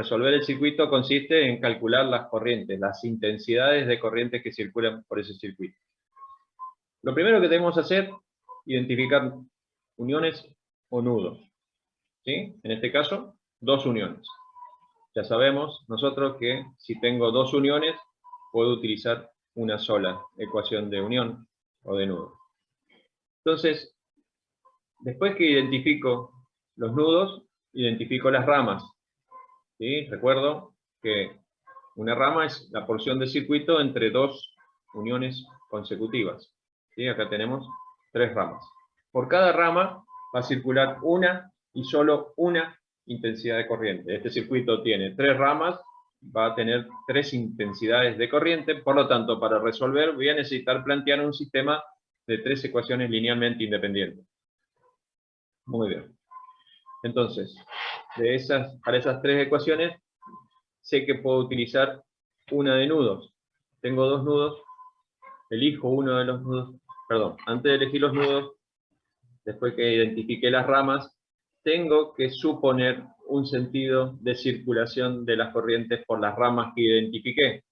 resolver el circuito consiste en calcular las corrientes, las intensidades de corrientes que circulan por ese circuito. Lo primero que debemos hacer, identificar uniones o nudos. ¿Sí? En este caso, dos uniones. Ya sabemos nosotros que si tengo dos uniones, puedo utilizar una sola ecuación de unión o de nudo. Entonces, después que identifico los nudos, identifico las ramas. ¿Sí? Recuerdo que una rama es la porción de circuito entre dos uniones consecutivas. ¿Sí? Acá tenemos tres ramas. Por cada rama va a circular una y solo una intensidad de corriente. Este circuito tiene tres ramas, va a tener tres intensidades de corriente, por lo tanto, para resolver voy a necesitar plantear un sistema de tres ecuaciones linealmente independientes. Muy bien. Entonces, para esas tres ecuaciones, sé que puedo utilizar una de nudos. Tengo dos nudos, elijo uno de los nudos, perdón, antes de elegir los nudos, después que identifique las ramas, tengo que suponer un sentido de circulación de las corrientes por las ramas que identifiqué,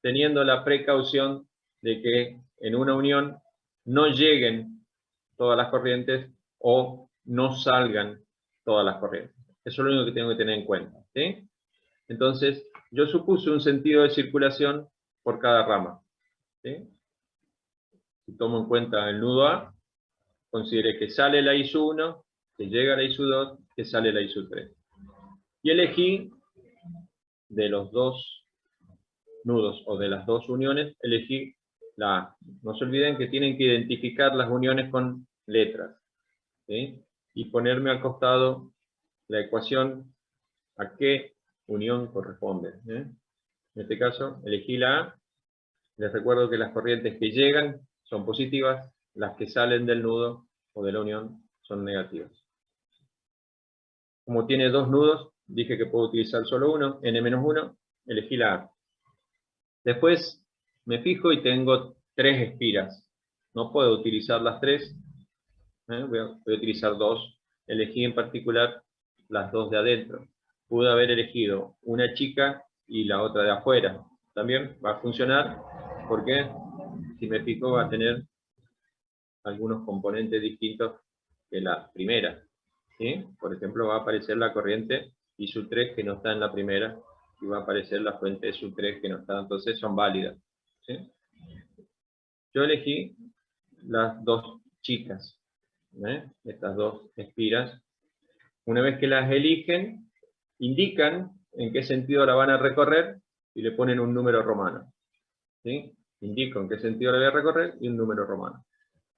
teniendo la precaución de que en una unión no lleguen todas las corrientes o no salgan todas las corrientes. Eso es lo único que tengo que tener en cuenta, ¿sí? Entonces, yo supuse un sentido de circulación por cada rama, ¿sí? Si tomo en cuenta el nudo A, consideré que sale la ISU1, que llega la ISU2, que sale la ISU3. Y elegí de los dos nudos o de las dos uniones, elegí la A. No se olviden que tienen que identificar las uniones con letras, ¿sí? Y ponerme al costado la ecuación a qué unión corresponde, ¿eh? En este caso, elegí la A. Les recuerdo que las corrientes que llegan son positivas, las que salen del nudo o de la unión son negativas. Como tiene dos nudos, dije que puedo utilizar solo uno, n-1, elegí la A. Después me fijo y tengo tres espiras. No puedo utilizar las tres, voy a utilizar dos. Elegí en particular las dos de adentro. Pude haber elegido una chica y la otra de afuera. También va a funcionar porque si me fijo va a tener algunos componentes distintos que la primera, ¿sí? Por ejemplo, va a aparecer la corriente ISU3 que no está en la primera y va a aparecer la fuente ISU3 que no está, entonces son válidas, ¿sí? Yo elegí las dos chicas, estas dos espiras. Una vez que las eligen, indican en qué sentido la van a recorrer y le ponen un número romano, ¿sí? Indico en qué sentido la voy a recorrer y un número romano.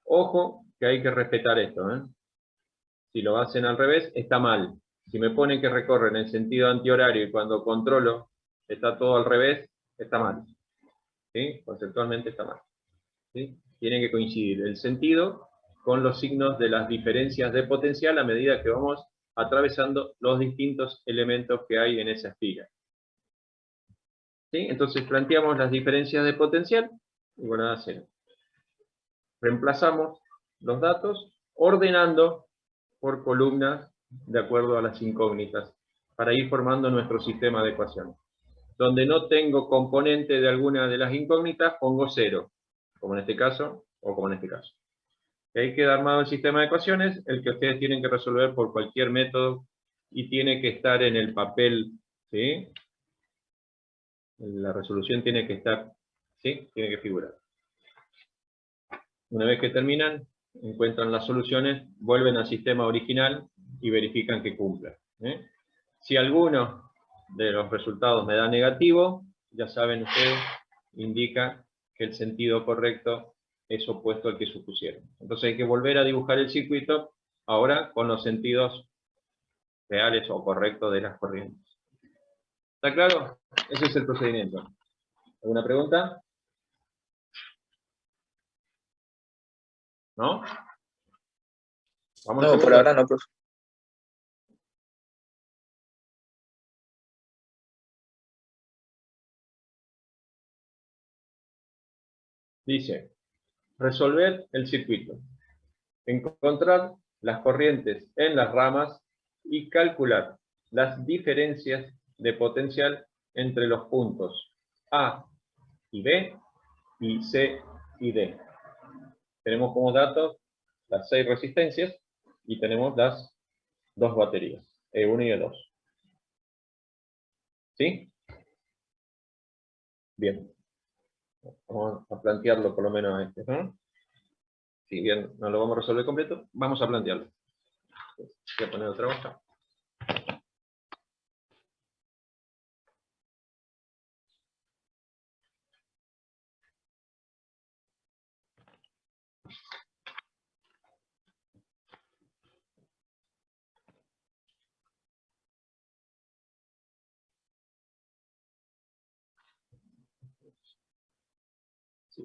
Ojo que hay que respetar esto, ¿eh? Si lo hacen al revés, está mal. Si me ponen que recorren en sentido antihorario y cuando controlo está todo al revés, está mal, ¿sí? Conceptualmente está mal, ¿sí? Tiene que coincidir el sentido con los signos de las diferencias de potencial a medida que vamos atravesando los distintos elementos que hay en esa espiga, ¿sí? Entonces planteamos las diferencias de potencial, igualdad a 0. Reemplazamos los datos ordenando por columnas de acuerdo a las incógnitas para ir formando nuestro sistema de ecuaciones. Donde no tengo componente de alguna de las incógnitas, pongo 0, como en este caso o como en este caso. Y ahí queda armado el sistema de ecuaciones, el que ustedes tienen que resolver por cualquier método y tiene que estar en el papel, ¿sí? La resolución tiene que estar, ¿sí? Tiene que figurar. Una vez que terminan, encuentran las soluciones, vuelven al sistema original y verifican que cumpla, ¿eh? Si alguno de los resultados me da negativo, ya saben ustedes, indica que el sentido correcto es opuesto al que supusieron. Entonces hay que volver a dibujar el circuito, ahora con los sentidos reales o correctos de las corrientes. ¿Está claro? Ese es el procedimiento. ¿Alguna pregunta? ¿No? Vamos No, por ahora no, profe. Dice, resolver el circuito. Encontrar las corrientes en las ramas y calcular las diferencias de potencial entre los puntos A y B y C y D. Tenemos como datos las 6 resistencias y tenemos las 2 baterías, E1 y E2. ¿Sí? Bien. Vamos a plantearlo por lo menos a este, ¿no? Si bien no lo vamos a resolver completo, vamos a plantearlo. Voy a poner otra hoja. Sí.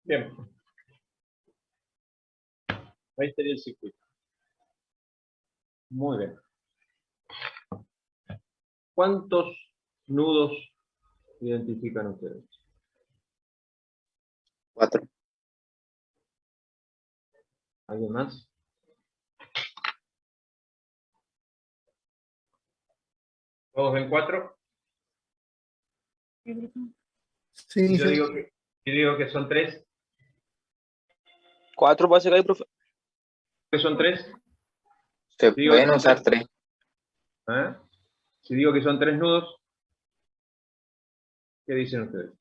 Bien. Ahí estaría el circuito. Muy bien. ¿Cuántos nudos identifican ustedes? 4. ¿Alguien más? ¿Todos ven 4? Sí, Yo sí. digo que son 3. 4 parece que hay, profe. ¿Que son 3? Se Digo que pueden son usar 3. ¿Eh? Si digo que son 3 nudos, ¿qué dicen ustedes?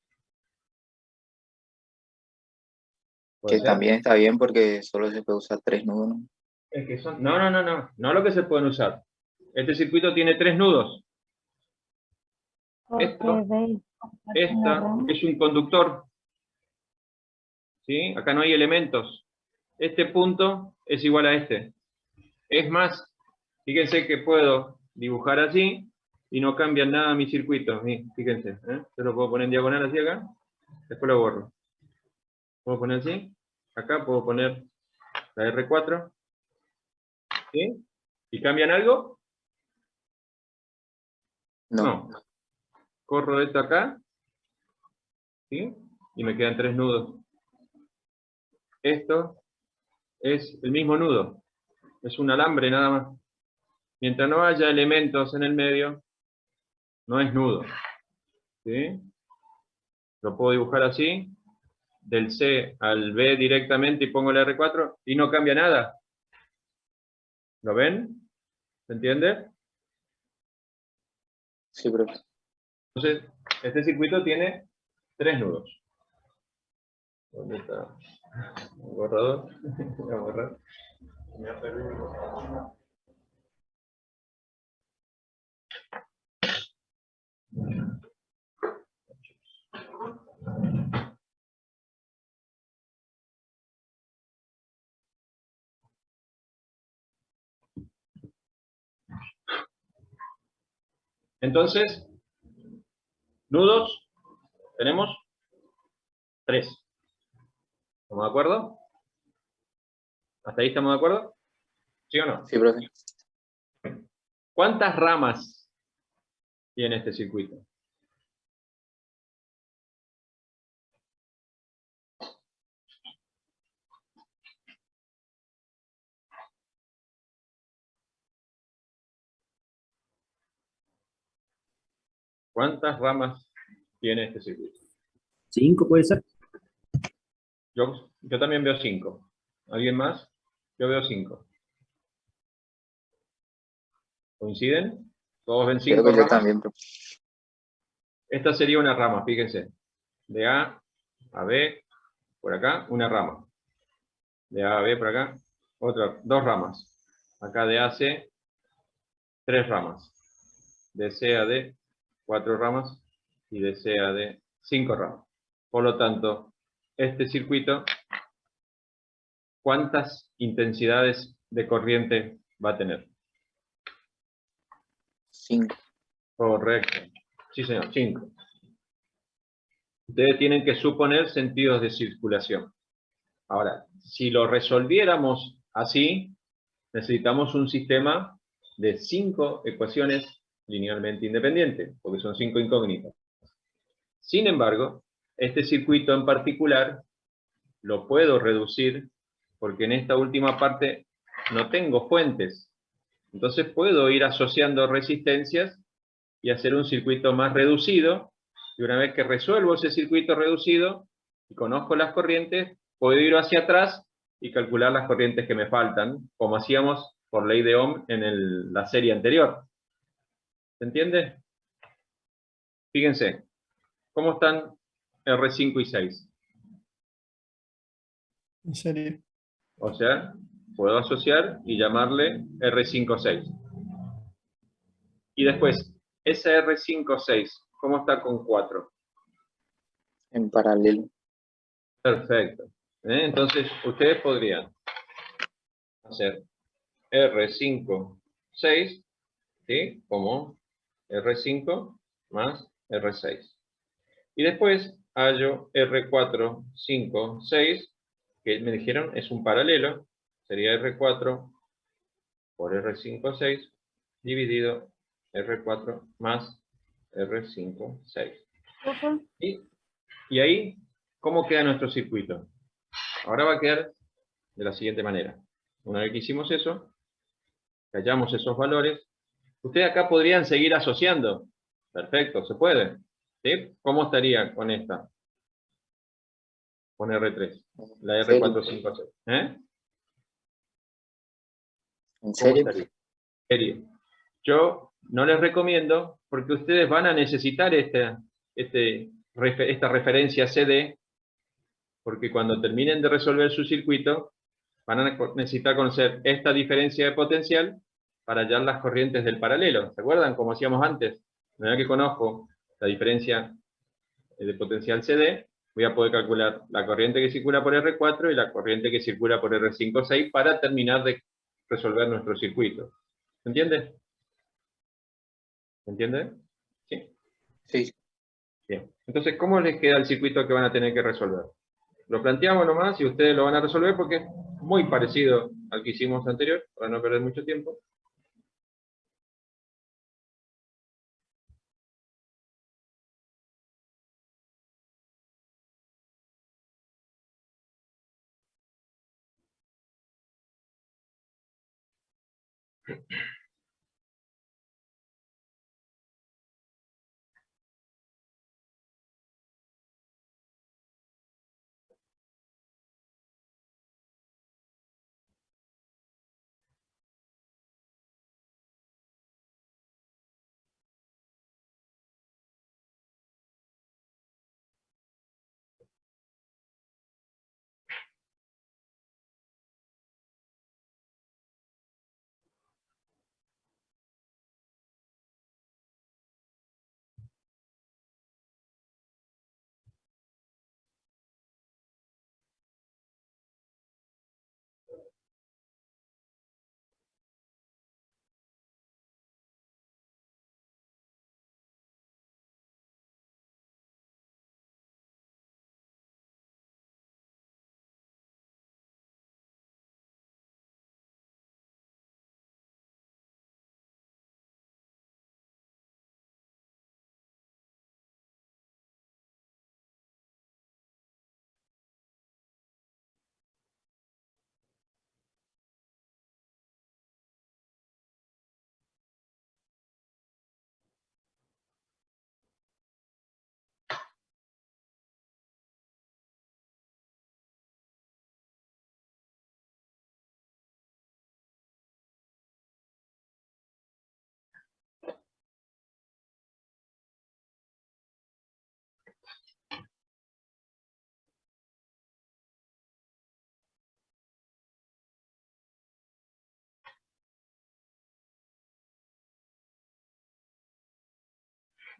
¿Puede Que ser? también está bien porque solo se puede usar 3 nudos, ¿no? Es que son... No lo que se pueden usar. Este circuito tiene 3 nudos. Esta es un conductor ¿sí? Acá no hay elementos. Este punto es igual a este. Es más, fíjense que puedo dibujar así y no cambia nada mi circuito. Fíjense, ¿eh? Yo lo puedo poner en diagonal así acá, después lo borro. Puedo poner así, acá puedo poner la R4, ¿sí? ¿Y cambian algo? No. No. Corro esto acá, ¿sí? Y me quedan 3 nudos. Esto es el mismo nudo, es un alambre nada más. Mientras no haya elementos en el medio, no es nudo, ¿sí? Lo puedo dibujar así, del C al B directamente y pongo el R4 y no cambia nada. ¿Lo ven? ¿Se entiende? Sí, profe. Entonces, este circuito tiene 3 nudos. ¿Dónde está el borrador? Voy a borrar. Me ha perdido. Entonces, nudos tenemos 3. ¿Estamos de acuerdo? ¿Hasta ahí estamos de acuerdo? ¿Sí o no? Sí, profe. ¿Cuántas ramas tiene este circuito? ¿Cuántas ramas tiene este circuito? 5 puede ser. Yo también veo 5. ¿Alguien más? Yo veo 5. ¿Coinciden? ¿Todos ven 5 Creo que yo ramas? también, profe. Esta sería una rama, fíjense. De A a B, por acá, una rama. De A a B, por acá, otra, 2 ramas. Acá de A a C, 3 ramas. De C a D, 4 ramas. Y de C a D, 5 ramas. Por lo tanto, este circuito, ¿cuántas intensidades de corriente va a tener? 5. Correcto. Sí, señor, 5. Ustedes tienen que suponer sentidos de circulación. Ahora, si lo resolviéramos así, necesitamos un sistema de 5 ecuaciones linealmente independientes, porque son 5 incógnitas. Sin embargo, este circuito en particular lo puedo reducir porque en esta última parte no tengo fuentes. Entonces puedo ir asociando resistencias y hacer un circuito más reducido, y una vez que resuelvo ese circuito reducido y conozco las corrientes, puedo ir hacia atrás y calcular las corrientes que me faltan, como hacíamos por ley de Ohm en la serie anterior. ¿Se entiende? Fíjense, ¿cómo están R5 y 6? En serio. O sea, puedo asociar y llamarle R5,6. Y después, ese R5,6, ¿cómo está con 4? En paralelo. Perfecto. Entonces, ustedes podrían hacer R5,6, ¿sí? Como R5 más R6. Y después hallo R4, 5, 6, que me dijeron es un paralelo, sería R4 por R5, 6, dividido R4 más R5, 6. Y ahí, ¿cómo queda nuestro circuito? Ahora va a quedar de la siguiente manera. Una vez que hicimos eso, que hallamos esos valores, ustedes acá podrían seguir asociando. Perfecto, se puede. ¿Sí? ¿Cómo estaría con esta? Con R3. La ¿En serio? R456. ¿Eh? ¿En ¿Cómo serio? estaría? Serio. Yo no les recomiendo porque ustedes van a necesitar esta referencia CD, porque cuando terminen de resolver su circuito, van a necesitar conocer esta diferencia de potencial para hallar las corrientes del paralelo. ¿Se acuerdan? Como hacíamos antes. Una vez que conozco la diferencia de potencial CD, voy a poder calcular la corriente que circula por R4 y la corriente que circula por R5,6 para terminar de resolver nuestro circuito. ¿Se entiende? ¿Se entiende? Sí. Sí. Bien. Entonces, ¿cómo les queda el circuito que van a tener que resolver? Lo planteamos nomás y ustedes lo van a resolver porque es muy parecido al que hicimos anterior, para no perder mucho tiempo.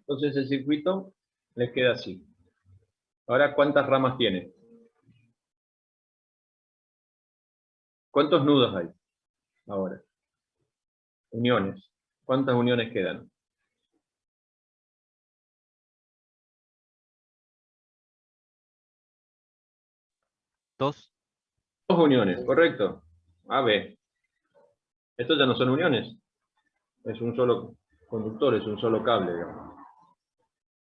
Entonces el circuito les queda así. Ahora, ¿cuántas ramas tiene? ¿Cuántos nudos hay ahora? Uniones. ¿Cuántas uniones quedan? 2. 2 uniones, correcto. A, B. Estos ya no son uniones. Es un solo conductor, es un solo cable, digamos.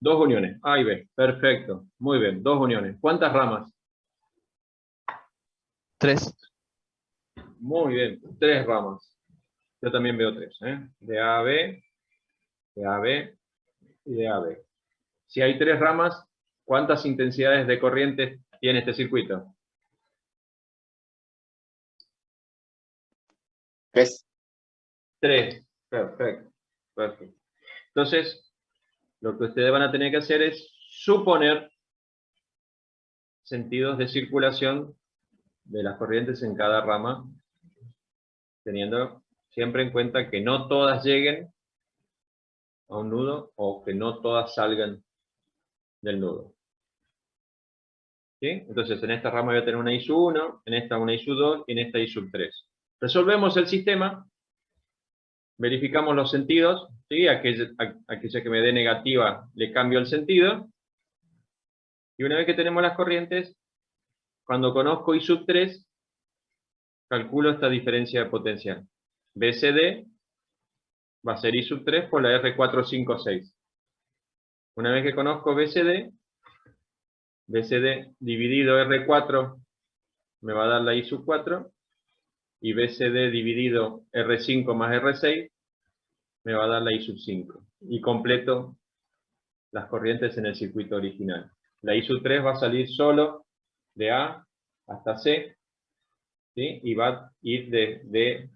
2 uniones, A y B. Perfecto. Muy bien, 2 uniones. ¿Cuántas ramas? 3. Muy bien, 3 ramas. Yo también veo 3, ¿eh? De A a B, de A a B y de A a B. Si hay 3 ramas, ¿cuántas intensidades de corriente tiene este circuito? 3. 3. Perfecto. Perfecto. Entonces, lo que ustedes van a tener que hacer es suponer sentidos de circulación de las corrientes en cada rama, teniendo siempre en cuenta que no todas lleguen a un nudo o que no todas salgan del nudo. ¿Sí? Entonces, en esta rama voy a tener una I sub 1, en esta una I sub 2 y en esta I sub 3. Resolvemos el sistema, verificamos los sentidos, ¿sí? Aquella que me dé negativa le cambio el sentido, y una vez que tenemos las corrientes, cuando conozco I sub 3, calculo esta diferencia de potencial. BCD va a ser I sub 3 por la R456. Una vez que conozco BCD dividido R4 me va a dar la I sub 4, y BCD dividido R5 más R6 me va a dar la I sub 5. Y completo las corrientes en el circuito original. La I sub 3 va a salir solo de A hasta C, ¿sí? Y va a ir de D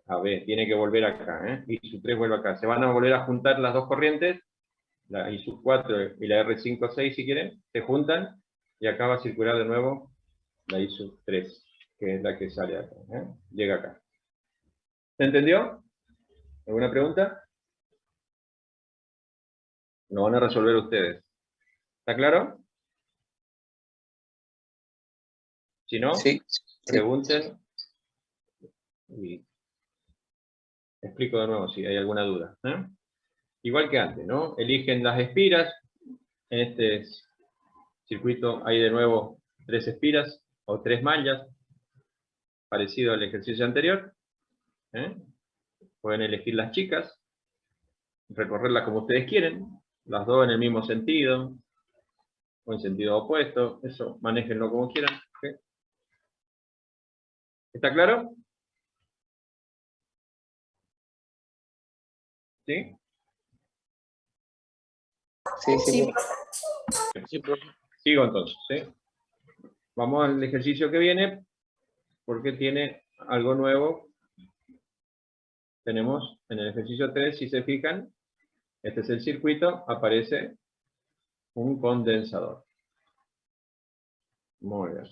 a B. Tiene que volver acá, ¿eh? I sub 3 vuelve acá. Se van a volver a juntar las dos corrientes, la I sub 4 y la R5,6 si quieren, se juntan, y acá va a circular de nuevo la I sub 3, que es la que sale acá, ¿eh? Llega acá. ¿Se entendió? ¿Alguna pregunta? Lo van a resolver ustedes. ¿Está claro? Si no, Sí. pregunten y explico de nuevo si hay alguna duda. Igual que antes, ¿no? Eligen las espiras. En este circuito hay de nuevo 3 espiras o 3 mallas, parecido al ejercicio anterior. Pueden elegir las chicas, recorrerlas como ustedes quieren, las dos en el mismo sentido, o en sentido opuesto, eso, manéjenlo como quieran. ¿Okay? ¿Está claro? ¿Sí? Sí. Sigo entonces, ¿sí? Vamos al ejercicio que viene, porque tiene algo nuevo. Tenemos en el ejercicio 3, si se fijan, este es el circuito, aparece un condensador. Muy bien.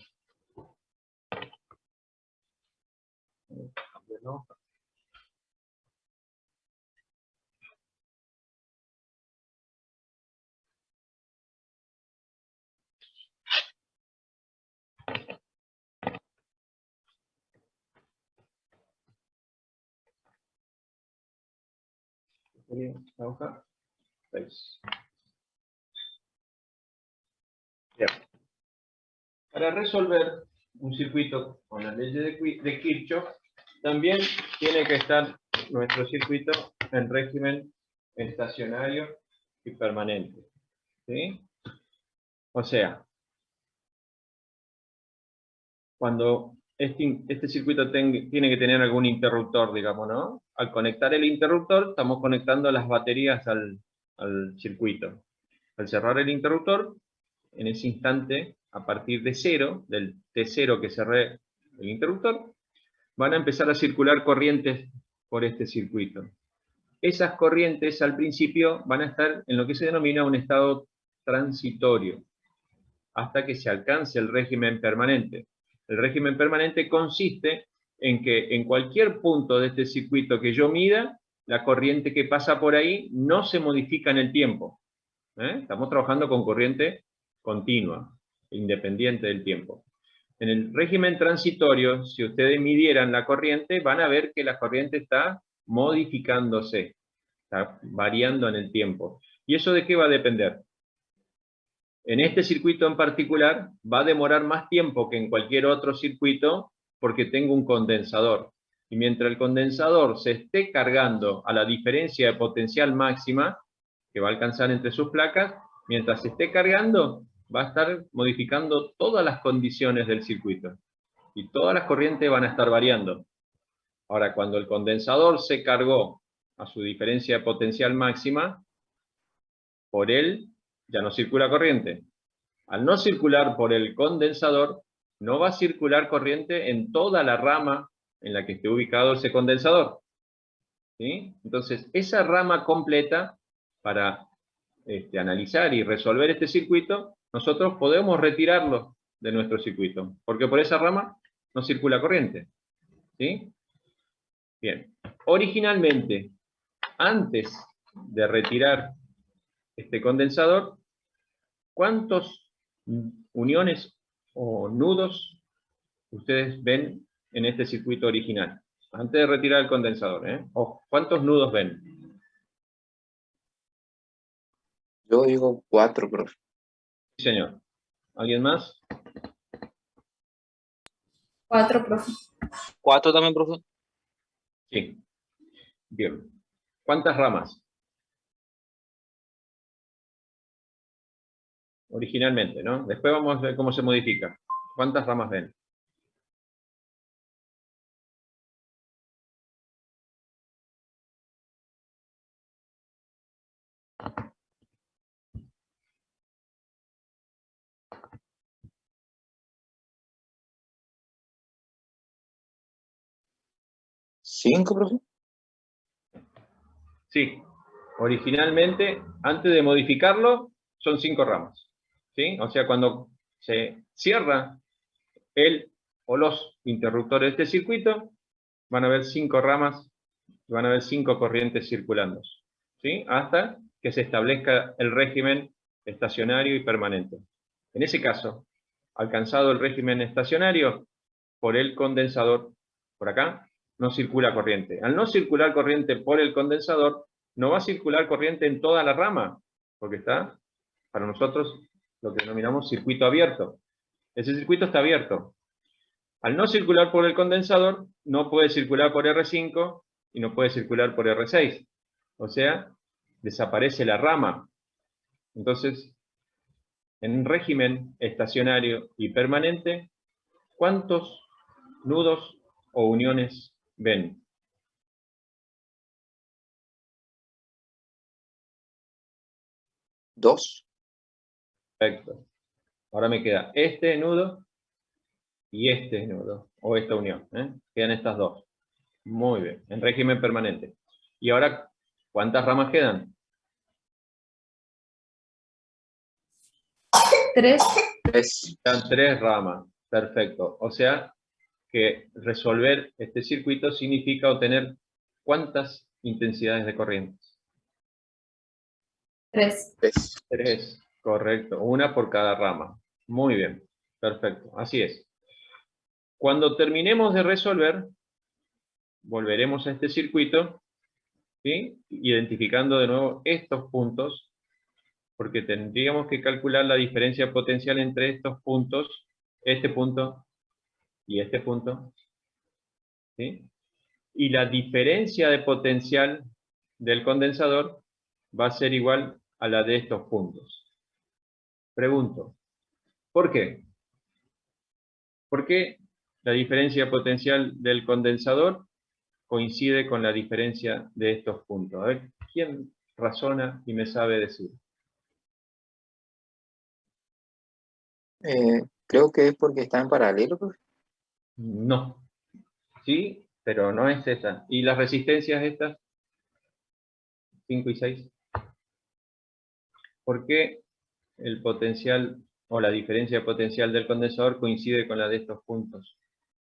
La hoja 6. Bien. Para resolver un circuito con la ley de Kirchhoff, también tiene que estar nuestro circuito en régimen estacionario y permanente. ¿Sí? O sea, cuando este circuito tiene que tener algún interruptor, digamos, ¿no? Al conectar el interruptor, estamos conectando las baterías al circuito. Al cerrar el interruptor, en ese instante, a partir de 0, del T0 que cerré el interruptor, van a empezar a circular corrientes por este circuito. Esas corrientes al principio van a estar en lo que se denomina un estado transitorio, hasta que se alcance el régimen permanente. El régimen permanente consiste en que en cualquier punto de este circuito que yo mida, la corriente que pasa por ahí no se modifica en el tiempo. Estamos trabajando con corriente continua, independiente del tiempo. En el régimen transitorio, si ustedes midieran la corriente, van a ver que la corriente está modificándose, está variando en el tiempo. ¿Y eso de qué va a depender? En este circuito en particular va a demorar más tiempo que en cualquier otro circuito porque tengo un condensador. Y mientras el condensador se esté cargando a la diferencia de potencial máxima que va a alcanzar entre sus placas, mientras se esté cargando va a estar modificando todas las condiciones del circuito. Y todas las corrientes van a estar variando. Ahora, cuando el condensador se cargó a su diferencia de potencial máxima, por él ya no circula corriente. Al no circular por el condensador, no va a circular corriente en toda la rama en la que esté ubicado ese condensador. ¿Sí? Entonces, esa rama completa, para analizar y resolver este circuito, nosotros podemos retirarlo de nuestro circuito, porque por esa rama no circula corriente. ¿Sí? Bien. Originalmente, antes de retirar este condensador, ¿cuántos uniones o nudos ustedes ven en este circuito original? Antes de retirar el condensador, ¿cuántos nudos ven? Yo digo 4, profe. Sí, señor. ¿Alguien más? 4, profe. 4 también, profe. Sí. Bien. ¿Cuántas ramas? Originalmente, ¿no? Después vamos a ver cómo se modifica. ¿Cuántas ramas ven? ¿5, profe? Sí. Originalmente, antes de modificarlo, son 5 ramas. ¿Sí? O sea, cuando se cierra el o los interruptores de este circuito, van a haber 5 ramas, van a haber 5 corrientes circulando. ¿Sí? Hasta que se establezca el régimen estacionario y permanente. En ese caso, alcanzado el régimen estacionario, por el condensador, por acá, no circula corriente. Al no circular corriente por el condensador, no va a circular corriente en toda la rama, porque está, para nosotros, lo que denominamos circuito abierto. Ese circuito está abierto. Al no circular por el condensador, no puede circular por R5 y no puede circular por R6. O sea, desaparece la rama. Entonces, en régimen estacionario y permanente, ¿cuántos nudos o uniones ven? Dos. Perfecto. Ahora me queda este nudo y este nudo, o esta unión. Quedan estas dos. Muy bien, en régimen permanente. Y ahora, ¿cuántas ramas quedan? 3. Tres. Quedan 3 ramas. Perfecto. O sea, que resolver este circuito significa obtener ¿cuántas intensidades de corrientes? 3. Tres. 3, correcto. Una por cada rama. Muy bien, perfecto. Así es. Cuando terminemos de resolver, volveremos a este circuito, ¿sí? Identificando de nuevo estos puntos, porque tendríamos que calcular la diferencia potencial entre estos puntos, este punto y este punto, ¿sí? Y la diferencia de potencial del condensador va a ser igual a la de estos puntos. Pregunto, ¿por qué? ¿Por qué la diferencia potencial del condensador coincide con la diferencia de estos puntos? A ver, ¿quién razona y me sabe decir? Creo que es porque está en paralelo, profe. No. Sí, pero no es esta. ¿Y las resistencias estas? 5 y 6. ¿Por qué el potencial o la diferencia potencial del condensador coincide con la de estos puntos?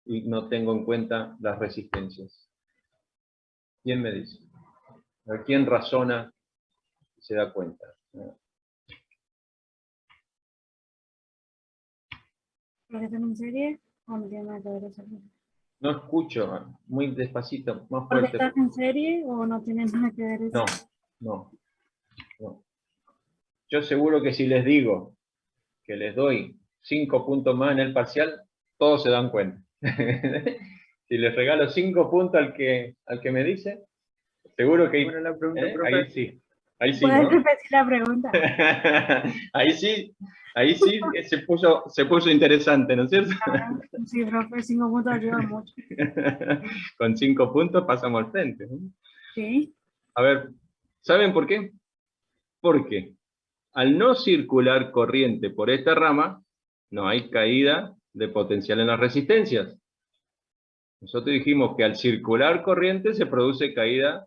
Y no tengo en cuenta las resistencias. ¿Quién me dice? A ver, ¿quién razona y se da cuenta? ¿Porque están en serie o no tiene nada que ver eso? No escucho, muy despacito, más ¿Porque fuerte. están en serie o no tiene nada que ver eso? No. Yo seguro que si les digo que les doy 5 puntos más en el parcial, todos se dan cuenta. Si les regalo 5 puntos al que me dice, seguro que Bueno, la pregunta, profe. ahí sí, ¿Puedes ¿no? repetir la pregunta? ahí sí se puso interesante, ¿no es cierto? Sí, profe, 5 puntos ayuda mucho. Con 5 puntos pasamos al frente, ¿no? Sí. A ver, ¿saben por qué? Porque al no circular corriente por esta rama, no hay caída de potencial en las resistencias. Nosotros dijimos que al circular corriente se produce caída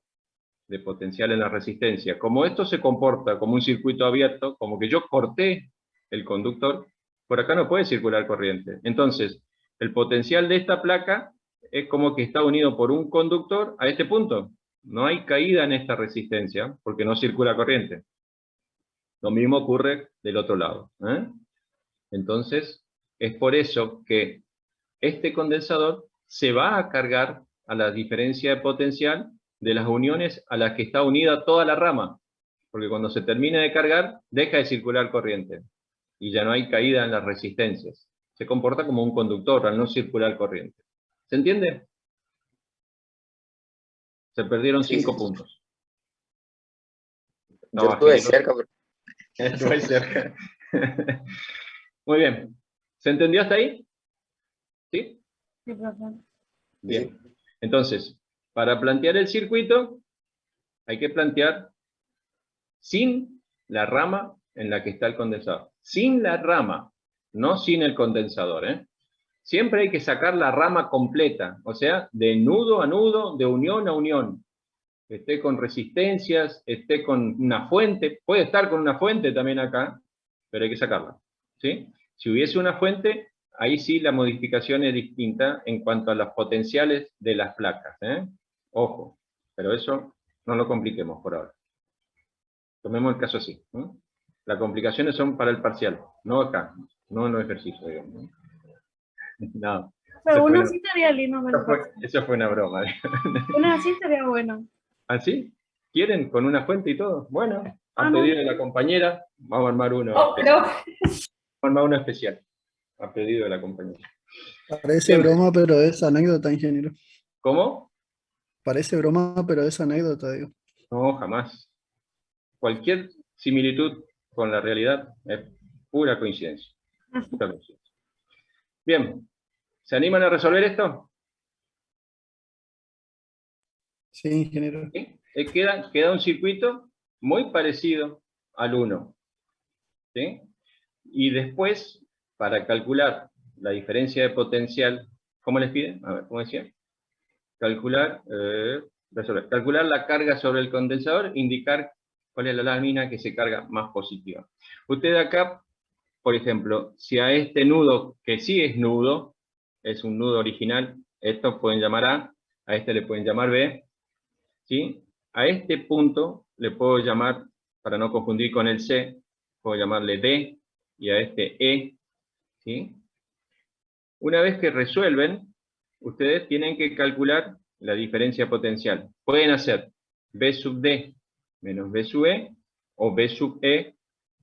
de potencial en la resistencia. Como esto se comporta como un circuito abierto, como que yo corté el conductor, por acá no puede circular corriente. Entonces, el potencial de esta placa es como que está unido por un conductor a este punto. No hay caída en esta resistencia, porque no circula corriente. Lo mismo ocurre del otro lado. Entonces, es por eso que este condensador se va a cargar a la diferencia de potencial de las uniones a las que está unida toda la rama. Porque cuando se termine de cargar, deja de circular corriente. Y ya no hay caída en las resistencias. Se comporta como un conductor al no circular corriente. ¿Se entiende? Se perdieron Sí, 5 sí. puntos. Yo No, estuve agilito. cerca, pero Estuve cerca. Muy bien. ¿Se entendió hasta ahí? ¿Sí? Sí, profe. Bien. Entonces, para plantear el circuito, hay que plantear sin la rama en la que está el condensador. Sin la rama, no sin el condensador, ¿eh? Siempre hay que sacar la rama completa, o sea, de nudo a nudo, de unión a unión. Esté con resistencias, esté con una fuente, puede estar con una fuente también acá, pero hay que sacarla, ¿sí? Si hubiese una fuente, ahí sí la modificación es distinta en cuanto a los potenciales de las placas, ¿eh? Ojo, pero eso no lo compliquemos por ahora. Tomemos el caso así, ¿no? Las complicaciones son para el parcial, no acá. no en los ejercicios, digamos. ¿No? No, Pero Eso fue uno una- sí estaría lindo, me lo parece. eso fue una broma. Uno así estaría bueno. ¿Así? ¿Quieren con una fuente y todo? Bueno, Ah, a no. pedido de la compañera, vamos a armar uno. Oh, especial. no. Vamos a armar uno especial, a pedido de la compañera. Parece Bien. broma, pero es anécdota, ingeniero. ¿Cómo? Parece broma, pero es anécdota, digo. No, jamás. Cualquier similitud con la realidad es pura coincidencia. Pura coincidencia. Bien, ¿se animan a resolver esto? Sí, ingeniero. ¿Sí? Queda un circuito muy parecido al 1. ¿Sí? Y después, para calcular la diferencia de potencial, ¿cómo les piden? A ver, ¿cómo decía? Resolver. Calcular la carga sobre el condensador, indicar cuál es la lámina que se carga más positiva. Usted acá, por ejemplo, si a este nudo, que sí es nudo, es un nudo original, estos pueden llamar a este le pueden llamar B, ¿sí? A este punto le puedo llamar, para no confundir con el C, puedo llamarle D, y a este E, ¿sí? Una vez que resuelven, ustedes tienen que calcular la diferencia potencial. Pueden hacer B sub D menos B sub E, o B sub E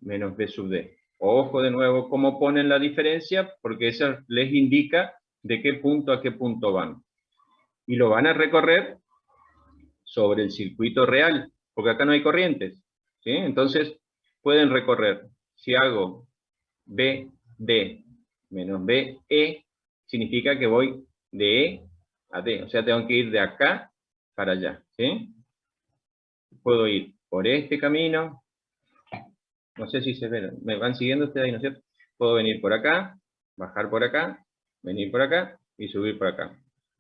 menos B sub D. Ojo de nuevo cómo ponen la diferencia, porque eso les indica de qué punto a qué punto van. Y lo van a recorrer sobre el circuito real, porque acá no hay corrientes, ¿sí? Entonces, pueden recorrer, si hago BD menos BE, significa que voy de E a D, o sea, tengo que ir de acá para allá, ¿sí? Puedo ir por este camino, no sé si se ven, ¿me van siguiendo ustedes ahí, no es cierto? Puedo venir por acá, bajar por acá, venir por acá y subir por acá.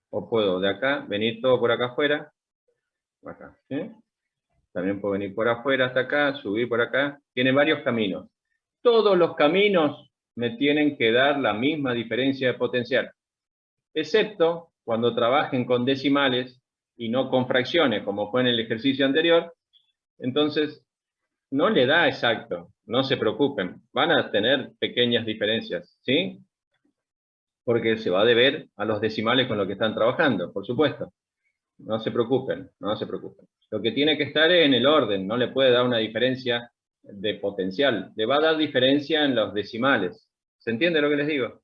O puedo de acá, venir todo por acá afuera, acá, ¿sí? También puedo venir por afuera hasta acá, subir por acá. Tiene varios caminos. Todos los caminos me tienen que dar la misma diferencia de potencial, excepto cuando trabajen con decimales y no con fracciones, como fue en el ejercicio anterior. Entonces, no le da exacto, no se preocupen, van a tener pequeñas diferencias, ¿sí? Porque se va a deber a los decimales con los que están trabajando, por supuesto. No se preocupen, no se preocupen. Lo que tiene que estar es en el orden, no le puede dar una diferencia de potencial, le va a dar diferencia en los decimales. ¿Se entiende lo que les digo?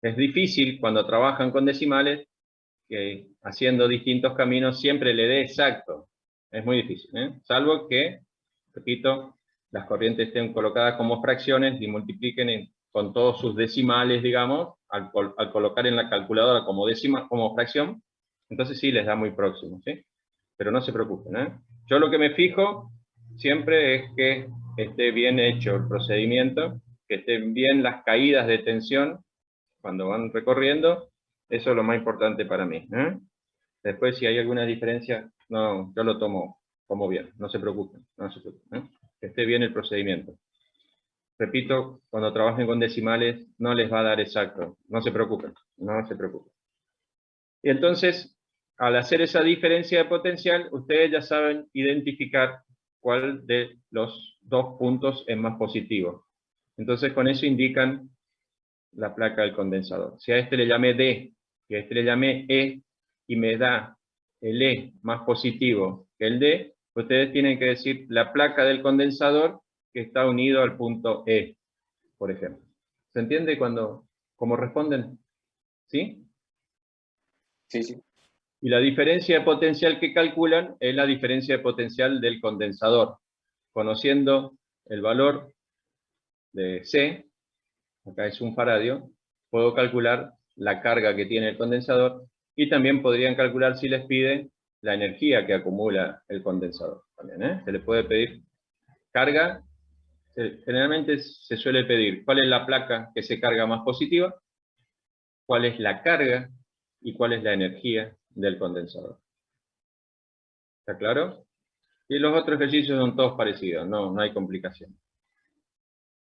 Es difícil cuando trabajan con decimales que haciendo distintos caminos siempre le dé exacto. Es muy difícil, ¿eh? Salvo que, repito, las corrientes estén colocadas como fracciones y multipliquen con todos sus decimales, digamos, al colocar en la calculadora como como fracción, entonces sí les da muy próximo, ¿sí? Pero no se preocupen, ¿eh? Yo lo que me fijo siempre es que esté bien hecho el procedimiento, que estén bien las caídas de tensión cuando van recorriendo, eso es lo más importante para mí, ¿eh? Después si hay alguna diferencia, no, yo lo tomo como bien, no se preocupen, no se preocupen, ¿eh? Que esté bien el procedimiento. Repito, cuando trabajen con decimales no les va a dar exacto, no se preocupen, no se preocupen. Y entonces, al hacer esa diferencia de potencial, ustedes ya saben identificar cuál de los dos puntos es más positivo. Entonces con eso indican la placa del condensador. Si a este le llamé D y a este le llamé E y me da el E más positivo que el D, ustedes tienen que decir la placa del condensador que está unido al punto E, por ejemplo. ¿Se entiende cómo responden? ¿Sí? Sí, sí. Y la diferencia de potencial que calculan es la diferencia de potencial del condensador. Conociendo el valor de C, acá es un faradio, puedo calcular la carga que tiene el condensador y también podrían calcular, si les pide, la energía que acumula el condensador. También, ¿eh? Se le puede pedir carga, generalmente se suele pedir cuál es la placa que se carga más positiva, cuál es la carga y cuál es la energía del condensador. ¿Está claro? Y los otros ejercicios son todos parecidos, no hay complicación.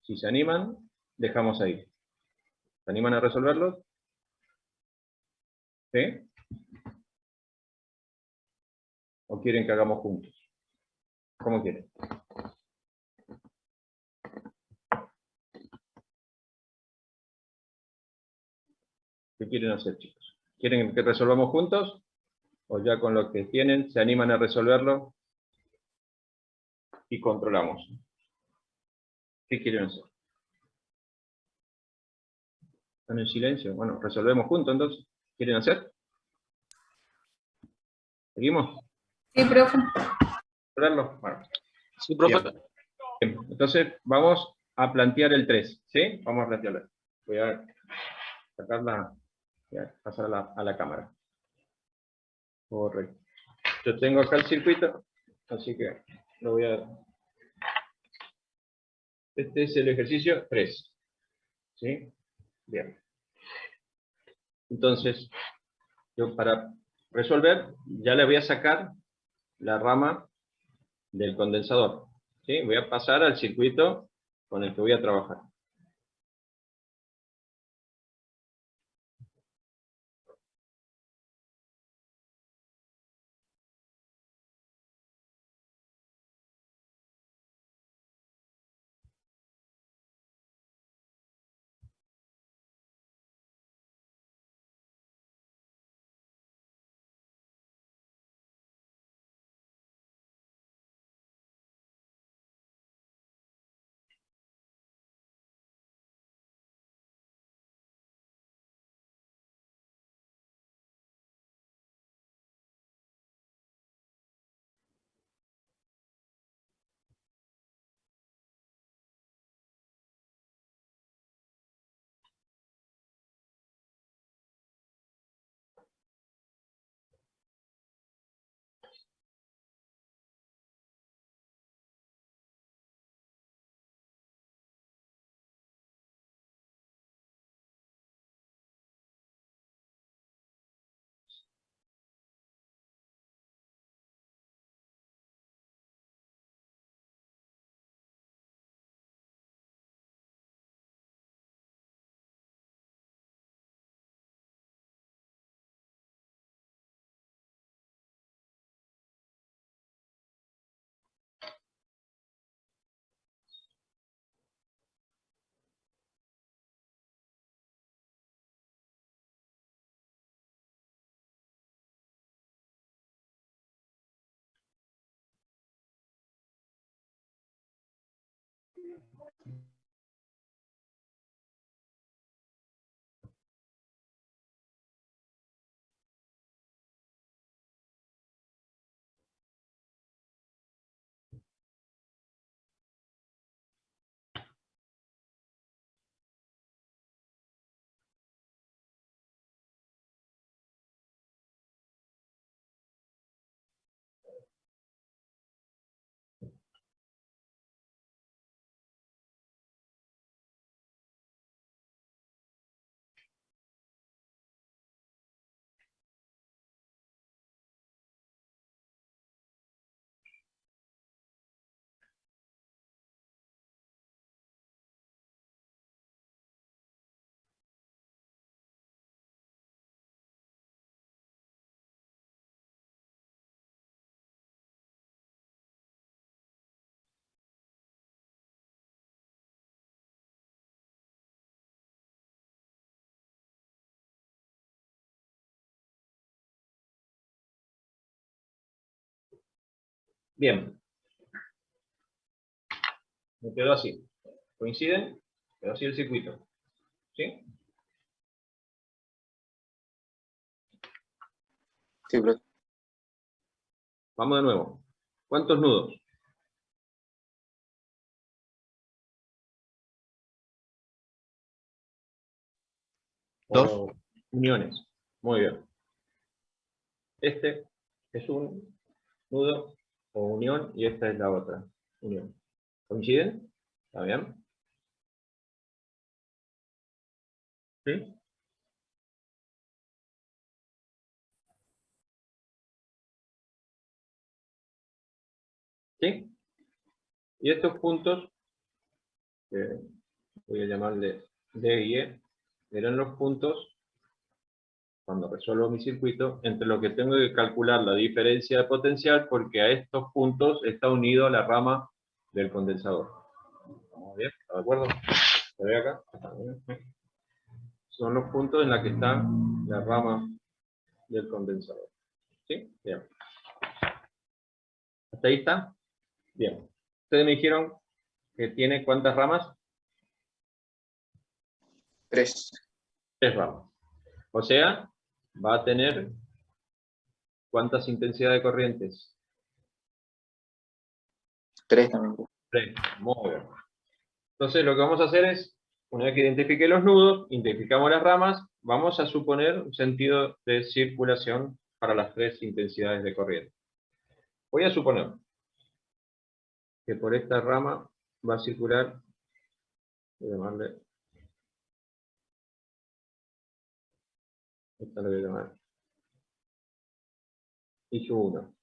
Si se animan, dejamos ahí. ¿Se animan a resolverlos? ¿Sí? ¿O quieren que hagamos juntos? ¿Cómo quieren? ¿Qué quieren hacer, chicos? ¿Quieren que resolvamos juntos? ¿O ya con lo que tienen se animan a resolverlo? Y controlamos. ¿Qué quieren hacer? ¿Están en silencio? Bueno, resolvemos juntos entonces. ¿Quieren hacer? ¿Seguimos? Sí, profe. ¿Resolverlo? Bueno. Sí, profe. Bien. Entonces vamos a plantear el 3. ¿Sí? Vamos a plantearlo. Voy a sacarla, voy a pasar a la cámara. Correcto. Yo tengo acá el circuito, así que lo voy a... Este es el ejercicio 3. ¿Sí? Bien. Entonces, yo para resolver, ya le voy a sacar la rama del condensador. ¿Sí? Voy a pasar al circuito con el que voy a trabajar. Bien. Me quedó así. ¿Coinciden? Quedó así el circuito. ¿Sí? Sí, profe. Vamos de nuevo. ¿Cuántos nudos? Dos. O uniones. Muy bien. Este es un nudo o unión y esta es la otra unión. ¿Coinciden? ¿Está bien? ¿Sí? ¿Sí? Y estos puntos, que voy a llamarle D y E, eran los puntos, cuando resuelvo mi circuito, entre lo que tengo que calcular la diferencia de potencial, porque a estos puntos está unido la rama del condensador. ¿Estamos bien? ¿Está de acuerdo? ¿Se ve acá? son los puntos en los que está la rama del condensador. ¿Sí? Bien. ¿Hasta ahí está? Bien. Ustedes me dijeron que tiene ¿cuántas ramas? 3. 3 ramas. O sea, va a tener ¿cuántas intensidades de corrientes? 3 también, profe. 3. Muy bien. Entonces lo que vamos a hacer es, una vez que identifique los nudos, identificamos las ramas, vamos a suponer un sentido de circulación para las 3 intensidades de corriente. Voy a suponer que por esta rama va a circular, voy a llamarle, esta la voy a llamar issue 1.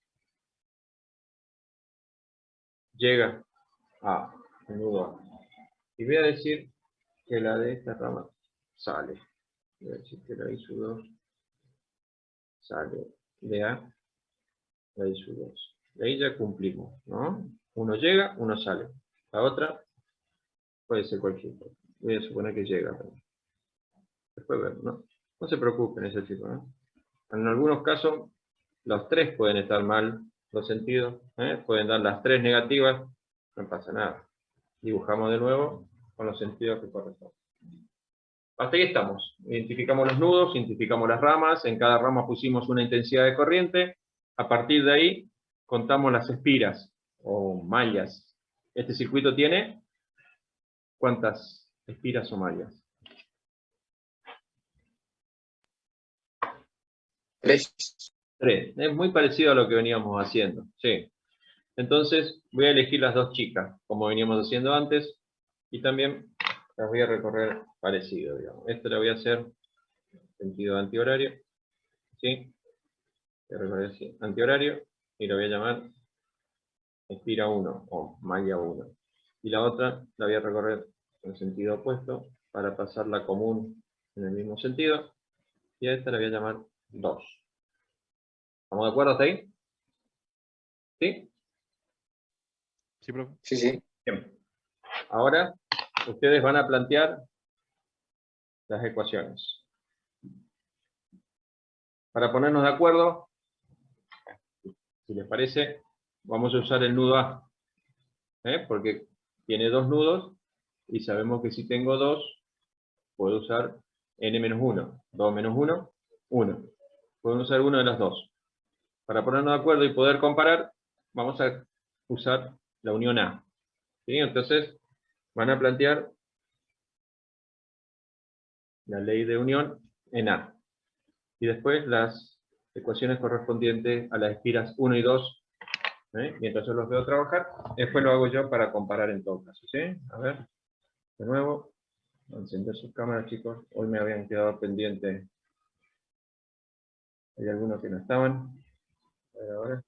Llega a el nudo A. Y voy a decir que la de esta rama sale. Voy a decir que la issue 2 sale de A, la issue 2. De ahí ya cumplimos, ¿no? Uno llega, uno sale. La otra puede ser cualquier cosa. Voy a suponer que llega. Después ver, ¿no? No se preocupen ese tipo, ¿no? En algunos casos, los 3 pueden estar mal, los sentidos, pueden dar las 3 negativas, no pasa nada. Dibujamos de nuevo con los sentidos que corresponden. Hasta ahí estamos. Identificamos los nudos, identificamos las ramas, en cada rama pusimos una intensidad de corriente. A partir de ahí, contamos las espiras o mallas. Este circuito tiene ¿cuántas espiras o mallas? 3. 3. Es muy parecido a lo que veníamos haciendo. Sí. Entonces voy a elegir las 2 chicas, como veníamos haciendo antes, y también las voy a recorrer parecido, digamos. Esto lo voy a hacer en sentido antihorario. ¿Sí? Voy a recorrer así, antihorario, y lo voy a llamar espira 1 o malla 1. Y la otra la voy a recorrer en sentido opuesto para pasarla común en el mismo sentido. Y a esta la voy a llamar 2. ¿Estamos de acuerdo hasta ahí? ¿Sí? Sí, profe. Sí, sí. Bien. Ahora ustedes van a plantear las ecuaciones. Para ponernos de acuerdo, si les parece, vamos a usar el nudo A. Porque tiene 2 nudos y sabemos que si tengo 2, puedo usar n-1. 2 menos 1, 1. Puedo usar uno de las 2. Para ponernos de acuerdo y poder comparar, vamos a usar la unión A. ¿Sí? Entonces, van a plantear la ley de unión en A. Y después las ecuaciones correspondientes a las espiras 1 y 2, mientras yo los veo trabajar. Después lo hago yo para comparar en todo caso. ¿Sí? A ver, de nuevo, encender sus cámaras, chicos. Hoy me habían quedado pendientes. Hay algunos que no estaban. A ver ahora.